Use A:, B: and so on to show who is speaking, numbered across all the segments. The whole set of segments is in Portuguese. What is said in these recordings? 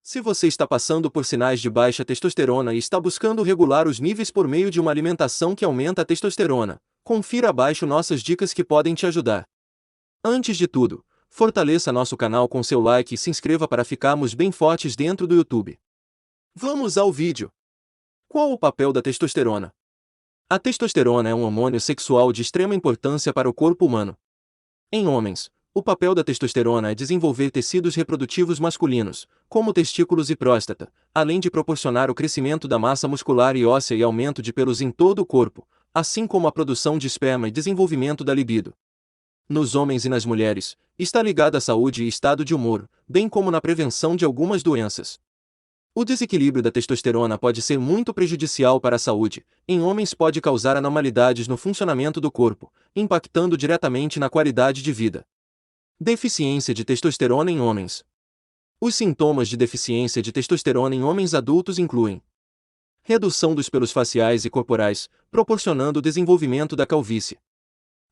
A: Se você está passando por sinais de baixa testosterona e está buscando regular os níveis por meio de uma alimentação que aumenta a testosterona, confira abaixo nossas dicas que podem te ajudar. Antes de tudo, fortaleça nosso canal com seu like e se inscreva para ficarmos bem fortes dentro do YouTube. Vamos ao vídeo. Qual o papel da testosterona? A testosterona é um hormônio sexual de extrema importância para o corpo humano. Em homens, o papel da testosterona é desenvolver tecidos reprodutivos masculinos, como testículos e próstata, além de proporcionar o crescimento da massa muscular e óssea e aumento de pelos em todo o corpo, assim como a produção de esperma e desenvolvimento da libido. Nos homens e nas mulheres, está ligada à saúde e estado de humor, bem como na prevenção de algumas doenças. O desequilíbrio da testosterona pode ser muito prejudicial para a saúde. Em homens pode causar anormalidades no funcionamento do corpo, impactando diretamente na qualidade de vida. Deficiência de testosterona em homens. Os sintomas de deficiência de testosterona em homens adultos incluem redução dos pelos faciais e corporais, proporcionando o desenvolvimento da calvície.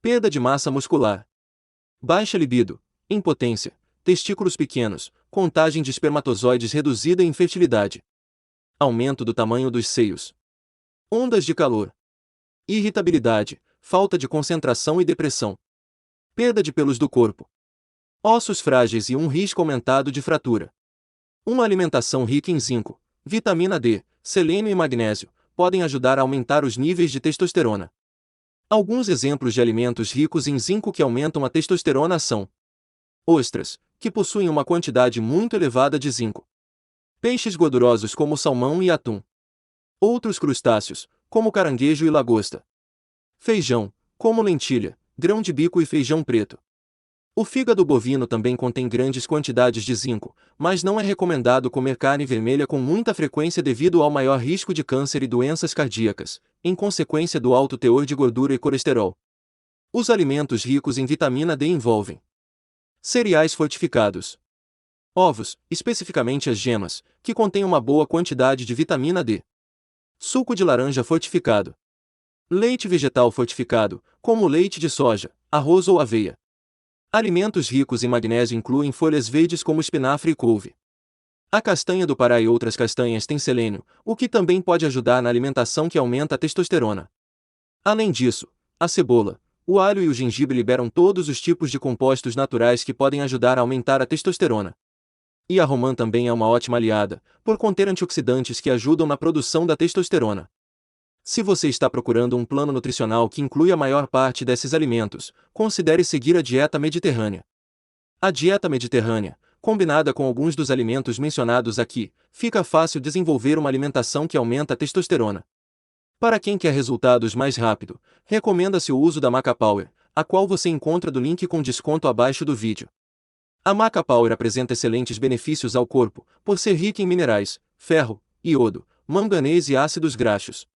A: Perda de massa muscular. Baixa libido, impotência, testículos pequenos, contagem de espermatozoides reduzida e infertilidade. Aumento do tamanho dos seios. Ondas de calor. Irritabilidade, falta de concentração e depressão. Perda de pelos do corpo. Ossos frágeis e um risco aumentado de fratura. Uma alimentação rica em zinco, vitamina D, selênio e magnésio podem ajudar a aumentar os níveis de testosterona. Alguns exemplos de alimentos ricos em zinco que aumentam a testosterona são ostras, que possuem uma quantidade muito elevada de zinco. Peixes gordurosos como salmão e atum. Outros crustáceos, como caranguejo e lagosta. Feijão, como lentilha, grão de bico e feijão preto. O fígado bovino também contém grandes quantidades de zinco, mas não é recomendado comer carne vermelha com muita frequência devido ao maior risco de câncer e doenças cardíacas, em consequência do alto teor de gordura e colesterol. Os alimentos ricos em vitamina D envolvem cereais fortificados, ovos, especificamente as gemas, que contêm uma boa quantidade de vitamina D, suco de laranja fortificado, leite vegetal fortificado, como leite de soja, arroz ou aveia. Alimentos ricos em magnésio incluem folhas verdes como espinafre e couve. A castanha do Pará e outras castanhas têm selênio, o que também pode ajudar na alimentação que aumenta a testosterona. Além disso, a cebola, o alho e o gengibre liberam todos os tipos de compostos naturais que podem ajudar a aumentar a testosterona. E a romã também é uma ótima aliada, por conter antioxidantes que ajudam na produção da testosterona. Se você está procurando um plano nutricional que inclui a maior parte desses alimentos, considere seguir a dieta mediterrânea. A dieta mediterrânea, combinada com alguns dos alimentos mencionados aqui, fica fácil desenvolver uma alimentação que aumenta a testosterona. Para quem quer resultados mais rápido, recomenda-se o uso da Maca Power, a qual você encontra do link com desconto abaixo do vídeo. A Maca Power apresenta excelentes benefícios ao corpo, por ser rica em minerais, ferro, iodo, manganês e ácidos graxos.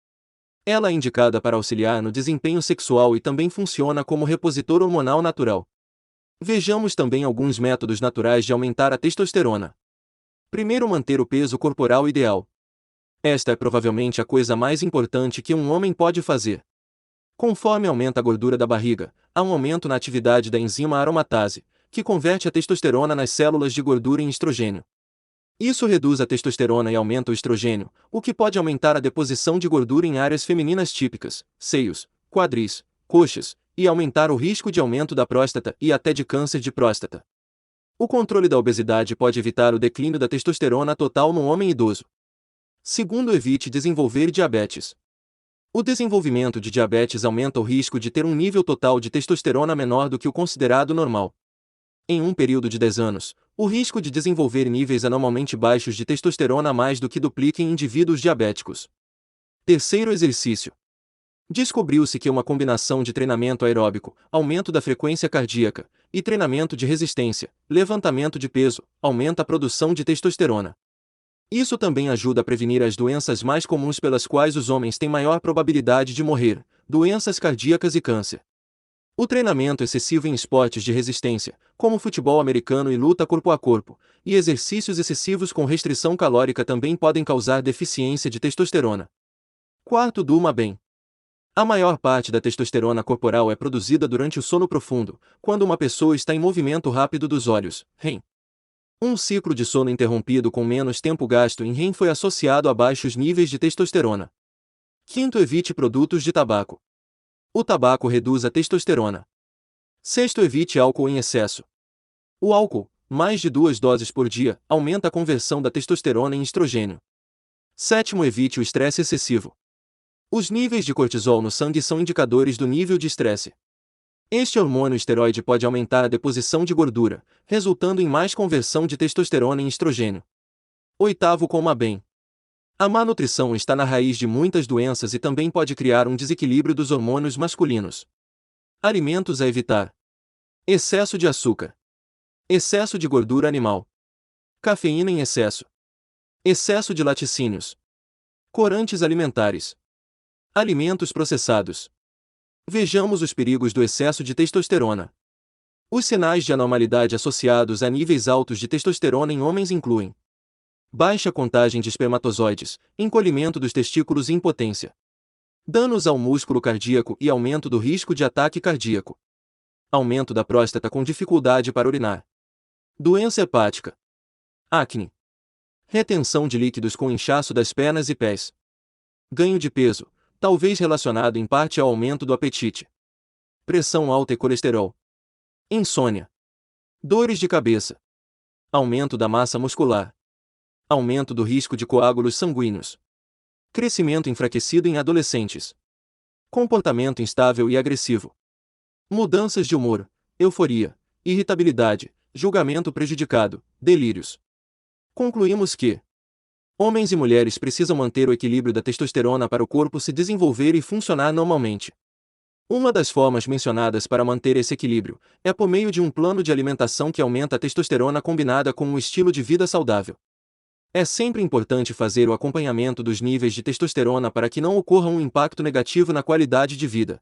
A: Ela é indicada para auxiliar no desempenho sexual e também funciona como repositor hormonal natural. Vejamos também alguns métodos naturais de aumentar a testosterona. Primeiro, manter o peso corporal ideal. Esta é provavelmente a coisa mais importante que um homem pode fazer. Conforme aumenta a gordura da barriga, há um aumento na atividade da enzima aromatase, que converte a testosterona nas células de gordura em estrogênio. Isso reduz a testosterona e aumenta o estrogênio, o que pode aumentar a deposição de gordura em áreas femininas típicas, seios, quadris, coxas, e aumentar o risco de aumento da próstata e até de câncer de próstata. O controle da obesidade pode evitar o declínio da testosterona total no homem idoso. Segundo, evite desenvolver diabetes. O desenvolvimento de diabetes aumenta o risco de ter um nível total de testosterona menor do que o considerado normal. Em um período de 10 anos, o risco de desenvolver níveis anormalmente baixos de testosterona mais do que duplica em indivíduos diabéticos. Terceiro, exercício. Descobriu-se que uma combinação de treinamento aeróbico, aumento da frequência cardíaca, e treinamento de resistência, levantamento de peso, aumenta a produção de testosterona. Isso também ajuda a prevenir as doenças mais comuns pelas quais os homens têm maior probabilidade de morrer, doenças cardíacas e câncer. O treinamento excessivo em esportes de resistência, como futebol americano e luta corpo a corpo, e exercícios excessivos com restrição calórica também podem causar deficiência de testosterona. Quarto, durma bem. A maior parte da testosterona corporal é produzida durante o sono profundo, quando uma pessoa está em movimento rápido dos olhos, REM. Um ciclo de sono interrompido com menos tempo gasto em REM foi associado a baixos níveis de testosterona. Quinto, evite produtos de tabaco. O tabaco reduz a testosterona. Sexto, evite álcool em excesso. O álcool, mais de 2 doses por dia, aumenta a conversão da testosterona em estrogênio. Sétimo, evite o estresse excessivo. Os níveis de cortisol no sangue são indicadores do nível de estresse. Este hormônio esteroide pode aumentar a deposição de gordura, resultando em mais conversão de testosterona em estrogênio. Oitavo, coma bem. A má nutrição está na raiz de muitas doenças e também pode criar um desequilíbrio dos hormônios masculinos. Alimentos a evitar: excesso de açúcar, excesso de gordura animal, cafeína em excesso, excesso de laticínios, corantes alimentares, alimentos processados. Vejamos os perigos do excesso de testosterona. Os sinais de anormalidade associados a níveis altos de testosterona em homens incluem baixa contagem de espermatozoides, encolhimento dos testículos e impotência, danos ao músculo cardíaco e aumento do risco de ataque cardíaco, aumento da próstata com dificuldade para urinar, doença hepática, acne, retenção de líquidos com inchaço das pernas e pés, ganho de peso, talvez relacionado em parte ao aumento do apetite, pressão alta e colesterol, insônia, dores de cabeça, aumento da massa muscular, aumento do risco de coágulos sanguíneos, crescimento enfraquecido em adolescentes, comportamento instável e agressivo, mudanças de humor, euforia, irritabilidade, julgamento prejudicado, delírios. Concluímos que homens e mulheres precisam manter o equilíbrio da testosterona para o corpo se desenvolver e funcionar normalmente. Uma das formas mencionadas para manter esse equilíbrio é por meio de um plano de alimentação que aumenta a testosterona combinada com um estilo de vida saudável. É sempre importante fazer o acompanhamento dos níveis de testosterona para que não ocorra um impacto negativo na qualidade de vida.